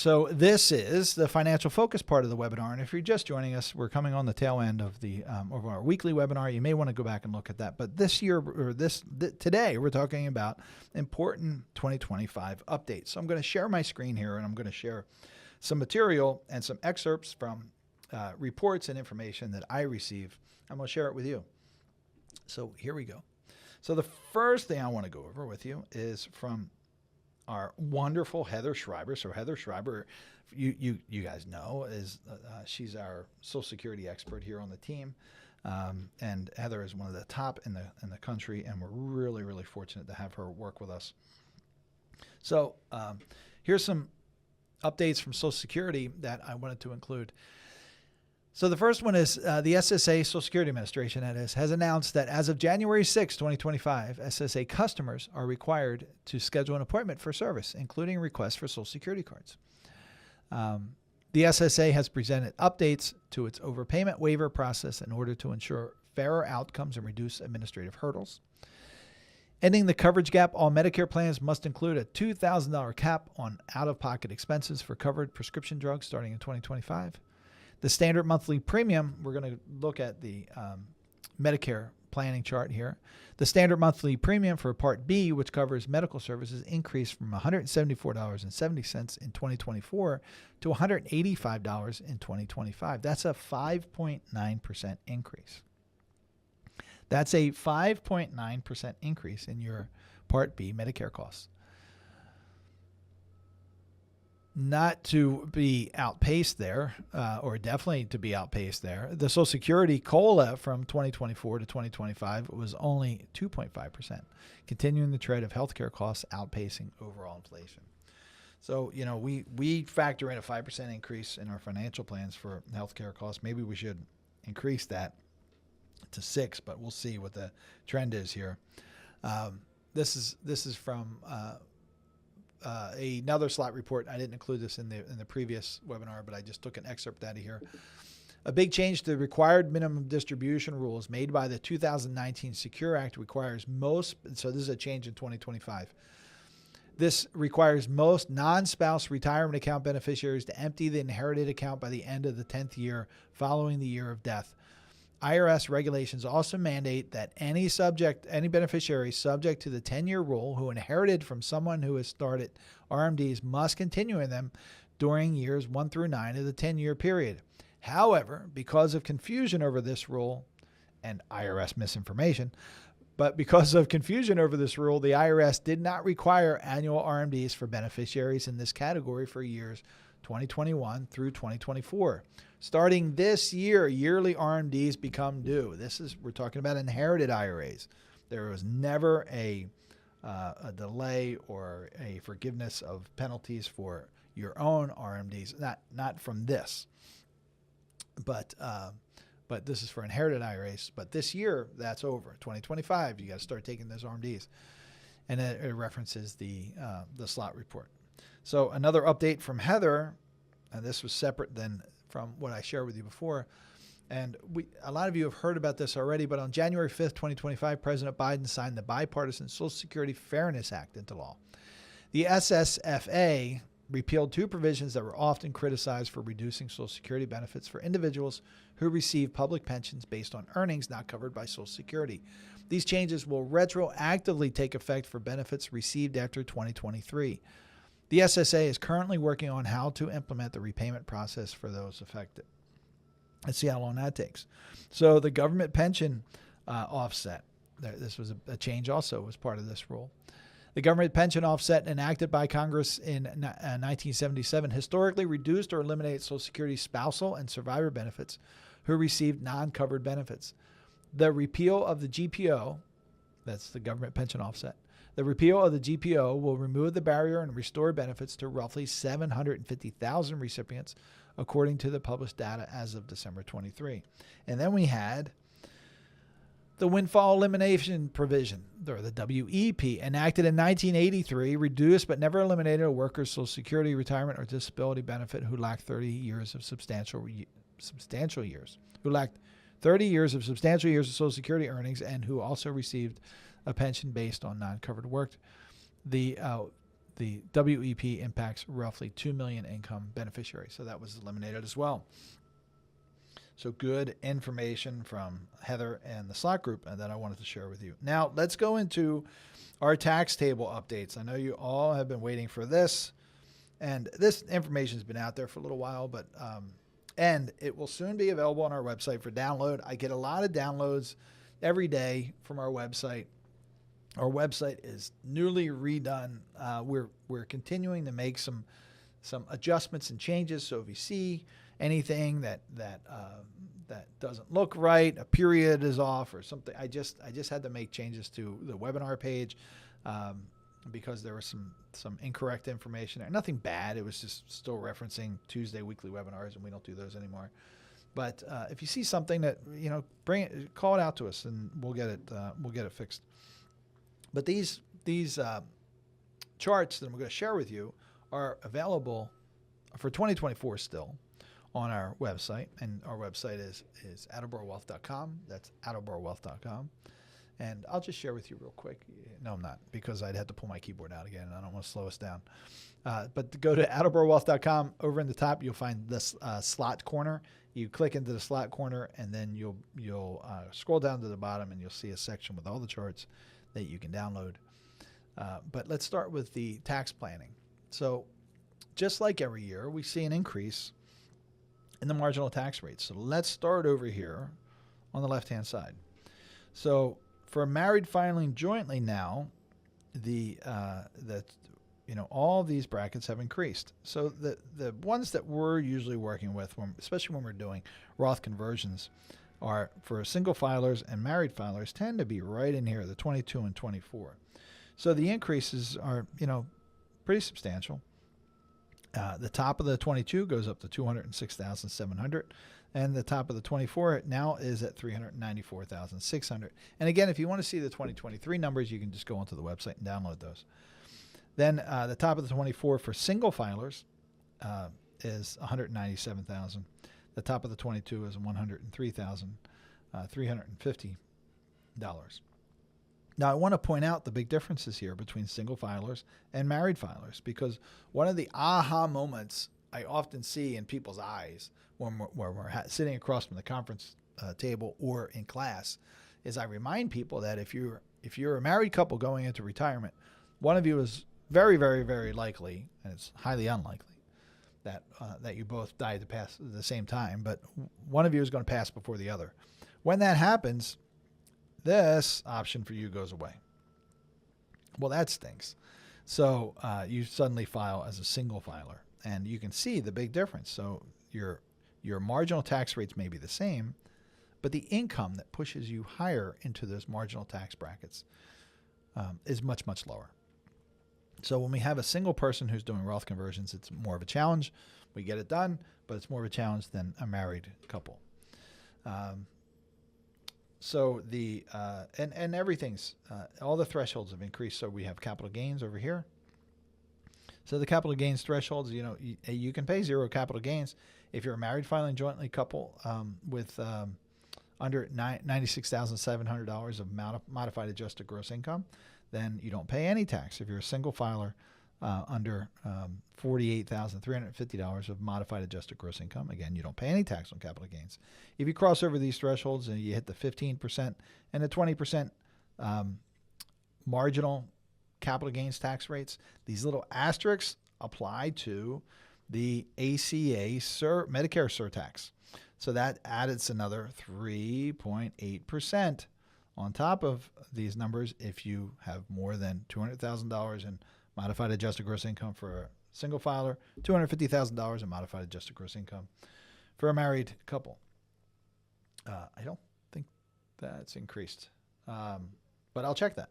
So this is the financial focus part of the webinar. And if you're just joining us, we're coming on the tail end of the of our weekly webinar. You may want to go back and look at that. But this year, or today, we're talking about important 2025 updates. So I'm going to share my screen here, and I'm going to share some material and some excerpts from reports and information that I receive. I'm going to share it with you. So here we go. So the first thing I want to go over with you is from our wonderful Heather Schreiber. So Heather Schreiber, you guys know, is she's our Social Security expert here on the team, and Heather is one of the top in the country, and we're really, really fortunate to have her work with us. So here's some updates from Social Security that I wanted to include. So the first one is the SSA, Social Security Administration, that is, has announced that as of January 6, 2025, SSA customers are required to schedule an appointment for service, including requests for Social Security cards. The SSA has presented updates to its overpayment waiver process in order to ensure fairer outcomes and reduce administrative hurdles. Ending the coverage gap, all Medicare plans must include a $2,000 cap on out-of-pocket expenses for covered prescription drugs starting in 2025. The standard monthly premium, we're going to look at the Medicare planning chart here. The standard monthly premium for Part B, which covers medical services, increased from $174.70 in 2024 to $185 in 2025. That's a 5.9% increase. That's a 5.9% increase in your Part B Medicare costs. Not to be outpaced there, or definitely to be outpaced there. The Social Security COLA from 2024 to 2025 was only 2.5%, continuing the trend of healthcare costs outpacing overall inflation. So, you know, we factor in a 5% increase in our financial plans for healthcare costs. Maybe we should increase that to 6%, but we'll see what the trend is here. This is from another Slott report. I didn't include this in the previous webinar, but I just took an excerpt out of here. A big change to the required minimum distribution rules made by the 2019 Secure Act requires most, so this is a change in 2025. This requires most non-spouse retirement account beneficiaries to empty the inherited account by the end of the 10th year following the year of death. IRS regulations also mandate that any beneficiary subject to the 10-year rule who inherited from someone who has started RMDs must continue in them during years 1 through 9 of the 10-year period. However, because of confusion over this rule and IRS misinformation, the IRS did not require annual RMDs for beneficiaries in this category for years 2021 through 2024. Starting this year, yearly RMDs become due. We're talking about inherited IRAs. There was never a delay or a forgiveness of penalties for your own RMDs, not from this. But this is for inherited IRAs. But this year, that's over. 2025, you got to start taking those RMDs. And it references the Slott report. So another update from Heather, and this was separate than from what I shared with you before. And a lot of you have heard about this already, but on January 5th, 2025, President Biden signed the Bipartisan Social Security Fairness Act into law. The SSFA repealed 2 provisions that were often criticized for reducing Social Security benefits for individuals who receive public pensions based on earnings not covered by Social Security. These changes will retroactively take effect for benefits received after 2023. The SSA is currently working on how to implement the repayment process for those affected. Let's see how long that takes. So the government pension offset, this was a change also, was part of this rule. The government pension offset enacted by Congress in 1977 historically reduced or eliminated Social Security spousal and survivor benefits who received non-covered benefits. The repeal of the GPO, that's the government pension offset, the repeal of the GPO will remove the barrier and restore benefits to roughly 750,000 recipients, according to the published data as of December 23. And then we had the windfall elimination provision, or the WEP, enacted in 1983, reduced but never eliminated a worker's Social Security, retirement, or disability benefit who lacked 30 years of substantial years, who lacked 30 years of substantial years of Social Security earnings, and who also received a pension based on non-covered work. The the WEP impacts roughly 2 million income beneficiaries. So that was eliminated as well. So good information from Heather and the Slott group that I wanted to share with you. Now let's go into our tax table updates. I know you all have been waiting for this, and this information has been out there for a little while, but and it will soon be available on our website for download. I get a lot of downloads every day from our website. Our website is newly redone. We're continuing to make some adjustments and changes. So if you see anything that doesn't look right, a period is off or something, I just had to make changes to the webinar page because there was some incorrect information there. Nothing bad. It was just still referencing Tuesday weekly webinars, and we don't do those anymore. But if you see something that call it out to us, and we'll get it fixed. But these charts that I'm going to share with you are available for 2024 still on our website, and our website is attleboroughwealth.com. That's attleboroughwealth.com. And I'll just share with you real quick. No, I'm not, because I'd have to pull my keyboard out again, and I don't want to slow us down. But to go to attleboroughwealth.com, over in the top, you'll find this slot corner. You click into the slot corner, and then you'll scroll down to the bottom, and you'll see a section with all the charts that you can download. But let's start with the tax planning. So just like every year, we see an increase in the marginal tax rate. So let's start over here on the left-hand side. So for married filing jointly now, all these brackets have increased. So the ones that we're usually working with, especially when we're doing Roth conversions, are for single filers and married filers tend to be right in here, the 22 and 24. So the increases are, pretty substantial. The top of the 22 goes up to 206,700, and the top of the 24 now is at 394,600. And again, if you want to see the 2023 numbers, you can just go onto the website and download those. Then the top of the 24 for single filers is 197,000. The top of the 22 is $103,350. Now, I want to point out the big differences here between single filers and married filers, because one of the aha moments I often see in people's eyes when we're sitting across from the conference table or in class is I remind people that if you're a married couple going into retirement, one of you is very, very, very likely, and it's highly unlikely, that you both die at the same time, but one of you is going to pass before the other. When that happens, this option for you goes away. Well, that stinks. So you suddenly file as a single filer, and you can see the big difference. So your marginal tax rates may be the same, but the income that pushes you higher into those marginal tax brackets is much, much lower. So when we have a single person who's doing Roth conversions, it's more of a challenge. We get it done, but it's more of a challenge than a married couple. So the and everything's all the thresholds have increased. So we have capital gains over here. So the capital gains thresholds, you can pay zero capital gains if you're a married filing jointly couple with under $96,700 of modified adjusted gross income. Then you don't pay any tax. If you're a single filer under $48,350 of modified adjusted gross income, again, you don't pay any tax on capital gains. If you cross over these thresholds and you hit the 15% and the 20% marginal capital gains tax rates, these little asterisks apply to the ACA Medicare surtax. So that added another 3.8% on top of these numbers if you have more than $200,000 in modified adjusted gross income for a single filer, $250,000 in modified adjusted gross income for a married couple. I don't think that's increased, but I'll check that.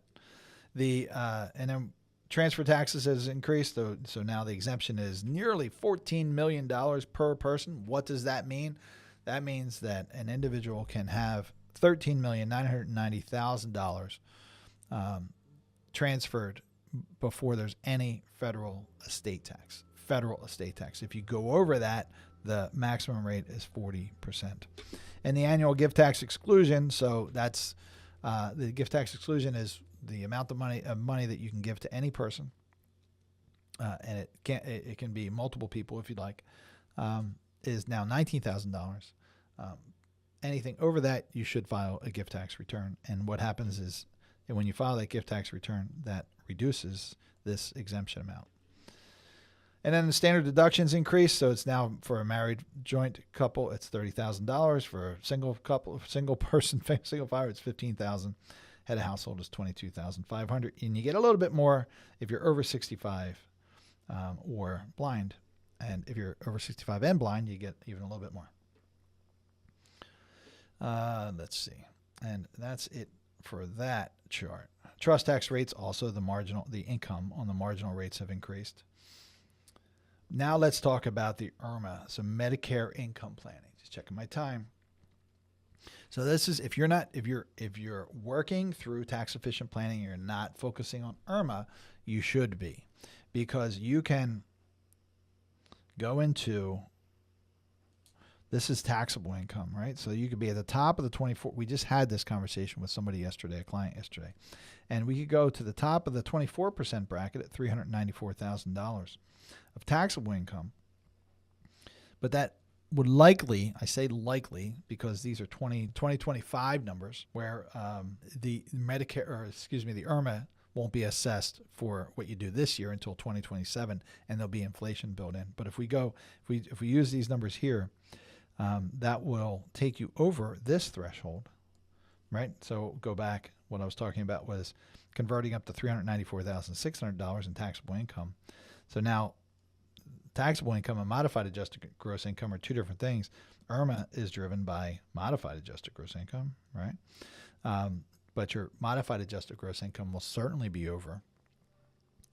And then transfer taxes has increased, so now the exemption is nearly $14 million per person. What does that mean? That means that an individual can have $13,990,000 transferred before there's any federal estate tax. If you go over that, the maximum rate is 40%. And the annual gift tax exclusion, so that's the gift tax exclusion is the amount of money that you can give to any person and it can be multiple people if you'd like, is now $19,000. Anything over that, you should file a gift tax return. And what happens is that when you file that gift tax return, that reduces this exemption amount. And then the standard deductions increase. So it's now for a married joint couple, it's $30,000. For a single couple, single person, single filer, it's $15,000. Head of household is $22,500. And you get a little bit more if you're over 65 or blind. And if you're over 65 and blind, you get even a little bit more. Let's see. And that's it for that chart. Trust tax rates, also the income on the marginal rates have increased. Now let's talk about the IRMA, so Medicare income planning. Just checking my time. So this is if you're working through tax efficient planning, you're not focusing on IRMA, you should be, because you can go into, this is taxable income, right? So you could be at the top of the 24. We just had this conversation with somebody yesterday, a client yesterday, and we could go to the top of the 24% bracket at $394,000 of taxable income. But that would likely, I say likely because these are 2025 numbers, where the IRMA won't be assessed for what you do this year until 2027, and there'll be inflation built in. But if we use these numbers here, that will take you over this threshold, right? So go back. What I was talking about was converting up to $394,600 in taxable income. So now taxable income and modified adjusted gross income are two different things. IRMA is driven by modified adjusted gross income, right? But your modified adjusted gross income will certainly be over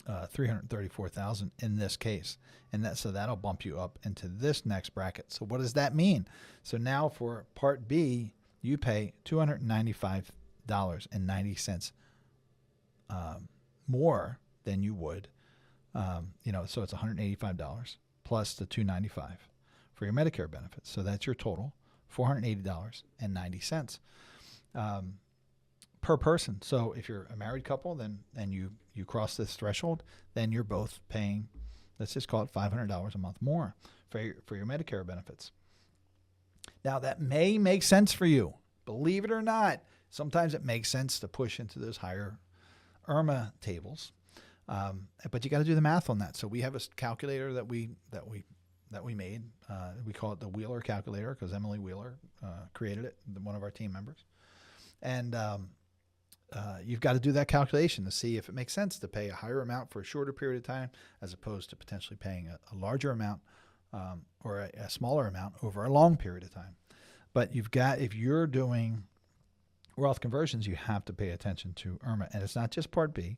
$334,000 in this case, and that'll bump you up into this next bracket. So what does that mean? So now for Part B, you pay $295.90 more than you would. So it's $185 plus the $295 for your Medicare benefits. So that's your total, $480.90 per person. So if you're a married couple, then you cross this threshold, then you're both paying, let's just call it $500 a month more for your Medicare benefits. Now that may make sense for you, believe it or not. Sometimes it makes sense to push into those higher IRMA tables. But you got to do the math on that. So we have a calculator that we made. We call it the Wheeler calculator because Emily Wheeler created it, one of our team members. And you've got to do that calculation to see if it makes sense to pay a higher amount for a shorter period of time as opposed to potentially paying a larger amount or a smaller amount over a long period of time. But if you're doing Roth conversions, you have to pay attention to IRMA. And it's not just Part B.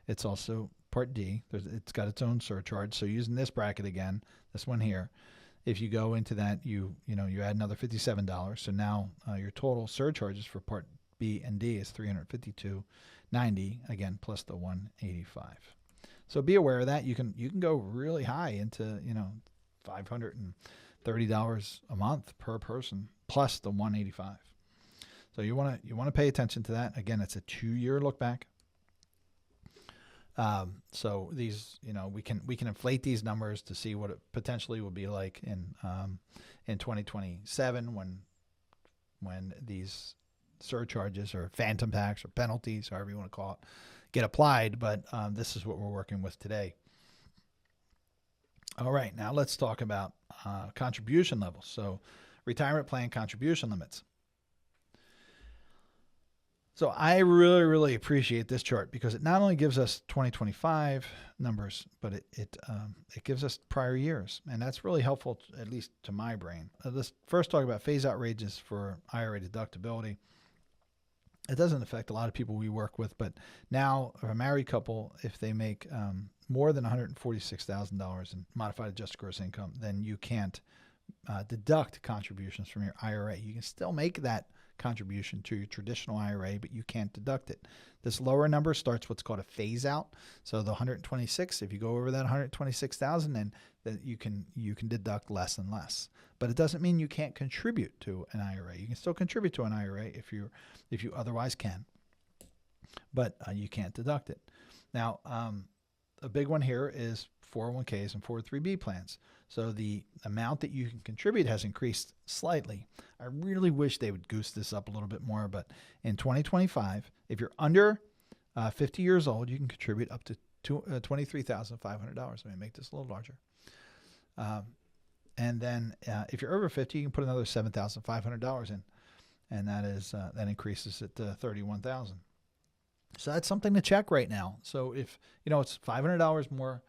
It's also Part D. It's got its own surcharge. So using this bracket again, this one here, if you go into that, you add another $57. So now your total surcharges for Part B and D is $352.90 again, plus the $185. So be aware of that. You can go really high into $530 a month per person plus the $185. So you want to pay attention to that. Again, it's a 2-year look back. So these, we can inflate these numbers to see what it potentially will be like in 2027 when these surcharges or phantom tax or penalties, however you want to call it, get applied. But this is what we're working with today. All right, now let's talk about contribution levels. So retirement plan contribution limits. So I really, really appreciate this chart because it not only gives us 2025 numbers, but it gives us prior years. And that's really helpful, at least to my brain. Let's first talk about phase-out ranges for IRA deductibility. It doesn't affect a lot of people we work with, but now a married couple, if they make more than $146,000 in modified adjusted gross income, then you can't deduct contributions from your IRA. You can still make that contribution to your traditional IRA, but you can't deduct it. This lower number starts what's called a phase out. So the 126, if you go over that 126,000, then you can deduct less and less. But it doesn't mean you can't contribute to an IRA. You can still contribute to an IRA if you otherwise can, but you can't deduct it. Now, a big one here is 401ks and 403b plans. So the amount that you can contribute has increased slightly. I really wish they would goose this up a little bit more, but in 2025, if you're under 50 years old, you can contribute up to $23,500. Let me make this a little larger. And then if you're over 50, you can put another $7,500 in, and that increases it to $31,000. So that's something to check right now. So if it's $500 more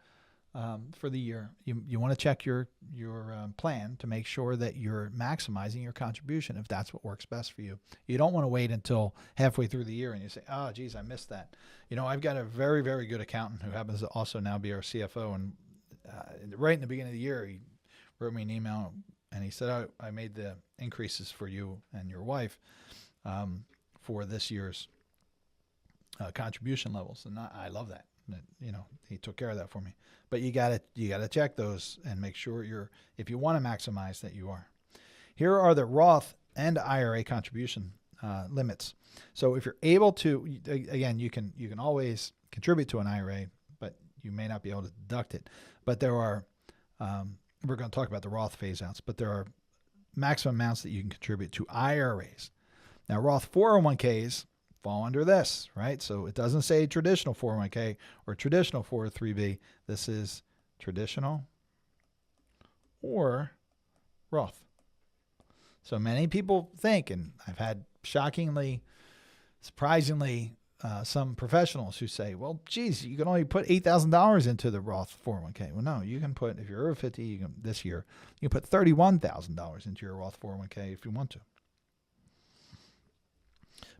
for the year, you want to check your plan to make sure that you're maximizing your contribution if that's what works best for you. You don't want to wait until halfway through the year and you say, oh, geez, I missed that. I've got a very, very good accountant who happens to also now be our CFO, and right in the beginning of the year, he wrote me an email and he said, I made the increases for you and your wife for this year's contribution levels, and I love that. He took care of that for me. But you gotta check those and make sure if you want to maximize that you are. Here are the Roth and IRA contribution limits. So if you're able to, again, you can always contribute to an IRA, but you may not be able to deduct it. But there are we're going to talk about the Roth phase outs, but there are maximum amounts that you can contribute to IRAs. Now, Roth 401ks fall under this, right? So it doesn't say traditional 401k or traditional 403b. This is traditional or Roth. So many people think, and I've had surprisingly, some professionals who say, well, geez, you can only put $8,000 into the Roth 401k. Well, no, you can put, if you're over 50, this year, you can put $31,000 into your Roth 401k if you want to.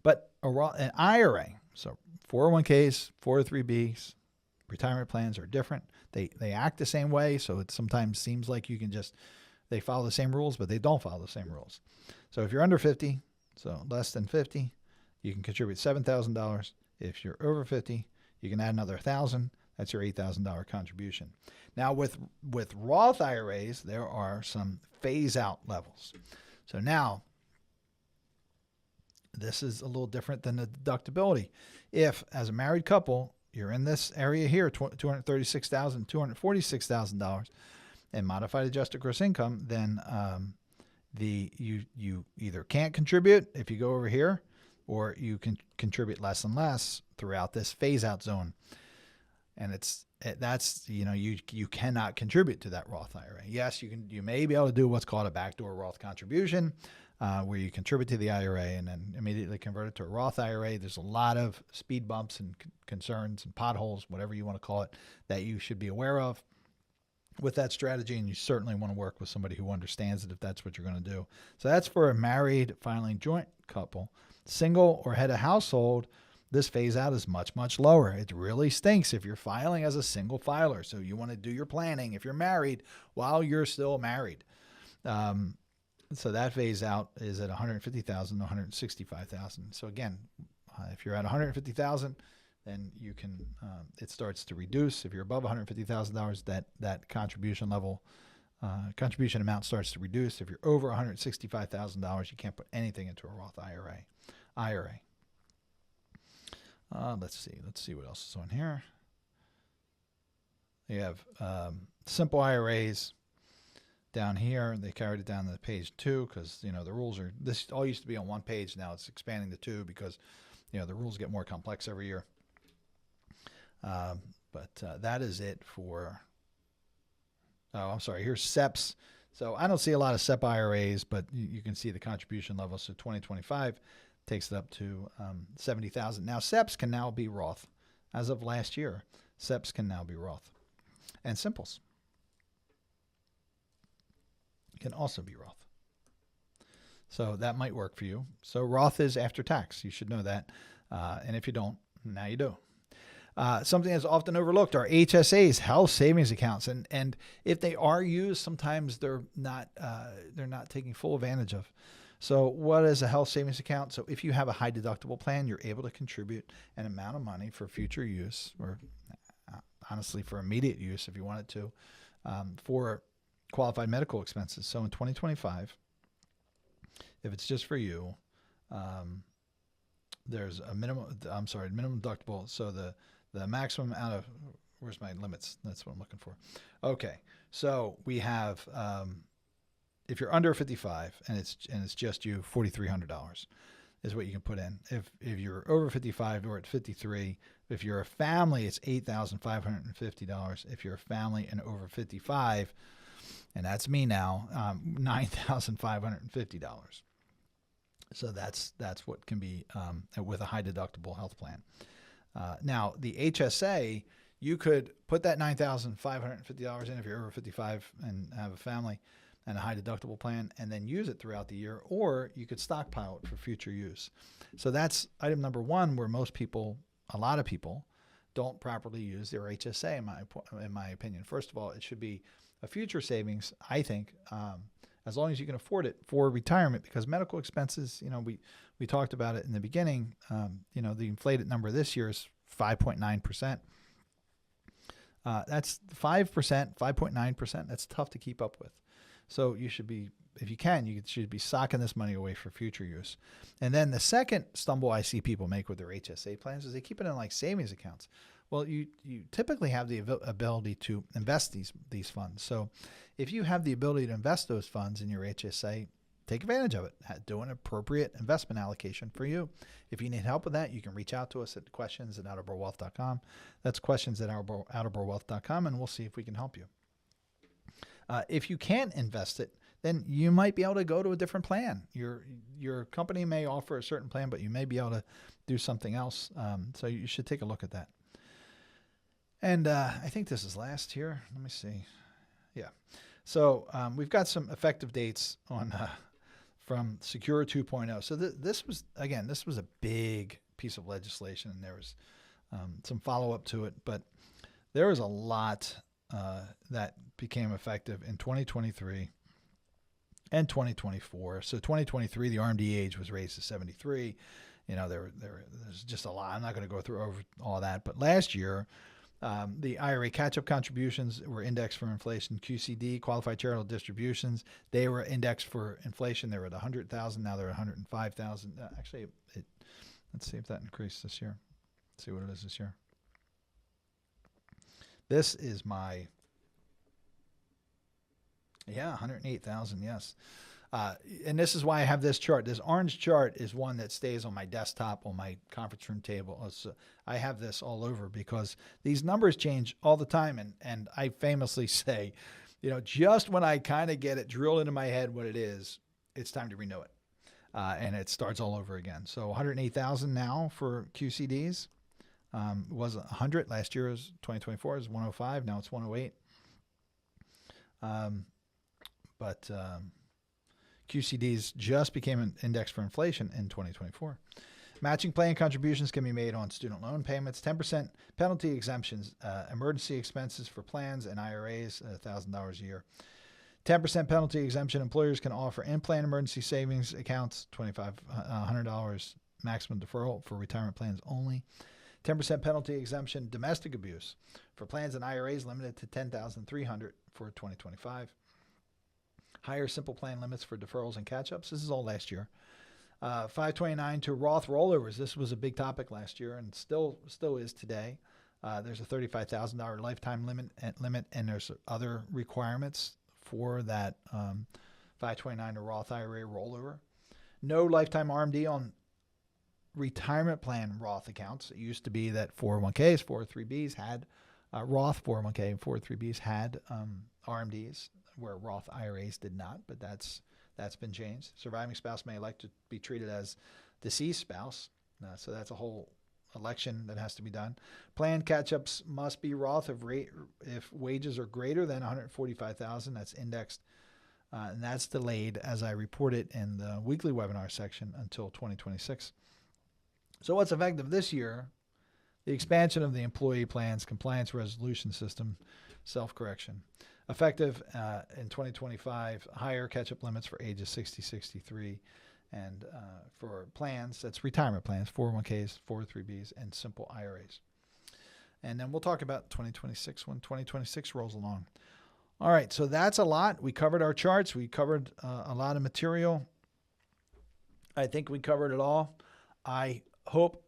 But an IRA, so 401ks, 403bs, retirement plans are different. They act the same way, so it sometimes seems like they follow the same rules, but they don't follow the same rules. So if you're under 50, so less than 50, you can contribute $7,000. If you're over 50, you can add another $1,000. That's your $8,000 contribution. Now with Roth IRAs, there are some phase-out levels. So now, this is a little different than the deductibility. If, as a married couple, you're in this area here, $236,000, $246,000, and modified adjusted gross income, then you either can't contribute if you go over here, or you can contribute less and less throughout this phase-out zone. And you cannot contribute to that Roth IRA. Yes, you may be able to do what's called a backdoor Roth contribution, where you contribute to the IRA and then immediately convert it to a Roth IRA. There's a lot of speed bumps and concerns and potholes, whatever you want to call it, that you should be aware of with that strategy, and you certainly want to work with somebody who understands it if that's what you're going to do. So that's for a married filing joint couple. Single or head of household, this phase out is much, much lower. It really stinks if you're filing as a single filer. So you want to do your planning if you're married while you're still married. So that phase out is at $150,000 to $165,000. So again, if you're at $150,000, then you can it starts to reduce. If you're above $150,000, that contribution level, contribution amount starts to reduce. If you're over $165,000, you can't put anything into a Roth IRA. Let's see what else is on here. You have simple IRAs down here. They carried it down to page 2 because the rules are. This all used to be on one page. Now it's expanding to 2 because the rules get more complex every year. But that is it for. Oh, I'm sorry. Here's SEPs. So I don't see a lot of SEP IRAs, but you can see the contribution level. So 2025 takes it up to $70,000. Now SEPs can now be Roth. As of last year, SEPs can now be Roth, and simples can also be Roth. So that might work for you. So Roth is after tax. You should know that. And if you don't, now you do. Something that's often overlooked are HSAs, health savings accounts, and if they are used, sometimes they're not taking full advantage of. So what is a health savings account? So if you have a high deductible plan, you're able to contribute an amount of money for future use, or honestly for immediate use if you wanted to, for qualified medical expenses. So in 2025, if it's just for you, there's a minimum deductible. So the maximum amount of where's my limits? That's what I'm looking for. Okay, so we have if you're under 55 and it's just you, $4,300 is what you can put in. If you're over 55, we're at 53. If you're a family, it's $8,550. If you're a family and over 55, and that's me now, $9,550. So that's what can be with a high deductible health plan. Now the HSA, you could put that $9,550 in if you're over 55 and have a family and a high deductible plan, and then use it throughout the year, or you could stockpile it for future use. So that's item number one, where most people, a lot of people, don't properly use their HSA, in my opinion. First of all, it should be a future savings, I think, as long as you can afford it for retirement, because medical expenses, we talked about it in the beginning, the inflated number this year is 5.9%. That's 5%, 5.9%. That's tough to keep up with. So you should be, if you can, you should be socking this money away for future use. And then the second stumble I see people make with their HSA plans is they keep it in like savings accounts. Well, you typically have the ability to invest these funds. So if you have the ability to invest those funds in your HSA, take advantage of it. Do an appropriate investment allocation for you. If you need help with that, you can reach out to us at questions@outerboroughwealth.com. That's questions@outerboroughwealth.com, and we'll see if we can help you. If you can't invest it, then you might be able to go to a different plan. Your company may offer a certain plan, but you may be able to do something else. So you should take a look at that. And I think this is last here. Let me see. Yeah. So we've got some effective dates on from Secure 2.0. So this was a big piece of legislation, and there was some follow-up to it, but there was a lot that became effective in 2023 and 2024. So 2023, the RMD age was raised to 73. There's just a lot. I'm not going to go through over all that. But last year, the IRA catch-up contributions were indexed for inflation. QCD, qualified charitable distributions, they were indexed for inflation. They were at 100,000. Now they're at 105,000. Actually, let's see if that increased this year. Let's see what it is this year. This is my, 108,000, yes. And this is why I have this chart. This orange chart is one that stays on my desktop, on my conference room table. So I have this all over because these numbers change all the time. And I famously say, just when I kind of get it drilled into my head what it is, it's time to renew it. And it starts all over again. So 108,000 now for QCDs. Was 100 last year. Was 2024 is 105. Now it's 108. But QCDs just became an index for inflation in 2024. Matching plan contributions can be made on student loan payments. 10% penalty exemptions, emergency expenses for plans and IRAs, $1,000 a year. 10% penalty exemption employers can offer in-plan emergency savings accounts, $2,500 maximum deferral for retirement plans only. 10% penalty exemption domestic abuse for plans and IRAs limited to $10,300 for 2025. Higher simple plan limits for deferrals and catch-ups. This is all last year. 529 to Roth rollovers. This was a big topic last year and still is today. There's a $35,000 lifetime limit, and there's other requirements for that 529 to Roth IRA rollover. No lifetime RMD on retirement plan Roth accounts. It used to be that 401ks, 403bs had Roth 401k and 403bs had RMDs, where Roth IRAs did not, but that's been changed. Surviving spouse may elect to be treated as deceased spouse, so that's a whole election that has to be done. Plan catch-ups must be Roth if wages are greater than $145,000. That's indexed, and that's delayed, as I reported in the weekly webinar section, until 2026. So what's effective this year? The expansion of the employee plans compliance resolution system, self-correction. Effective in 2025, higher catch-up limits for ages 60-63, and for plans, that's retirement plans, 401ks, 403bs, and simple IRAs. And then we'll talk about 2026 when 2026 rolls along. All right, so that's a lot. We covered our charts. We covered a lot of material. I think we covered it all. I hope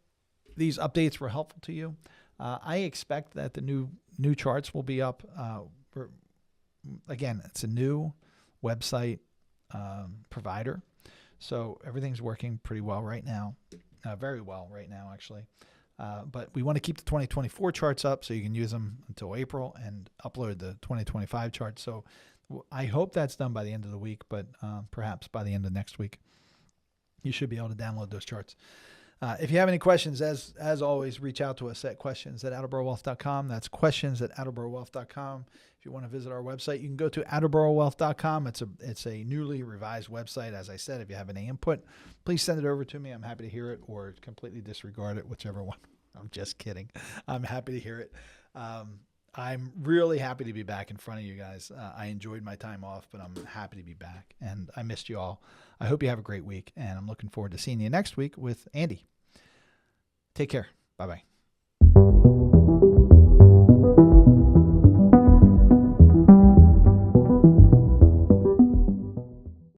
these updates were helpful to you. I expect that the new New charts will be up. Again, it's a new website provider. So everything's working pretty well right now. Very well right now, actually. But we want to keep the 2024 charts up so you can use them until April and upload the 2025 charts. So I hope that's done by the end of the week, but perhaps by the end of next week, you should be able to download those charts. If you have any questions, as always, reach out to us at questions@attleborowealth.com. That's questions@attleborowealth.com. If you want to visit our website, you can go to attleborowealth.com. It's a newly revised website. As I said, if you have any input, please send it over to me. I'm happy to hear it, or completely disregard it, whichever one. I'm just kidding. I'm happy to hear it. I'm really happy to be back in front of you guys. I enjoyed my time off, but I'm happy to be back, and I missed you all. I hope you have a great week, and I'm looking forward to seeing you next week with Andy. Take care. Bye-bye.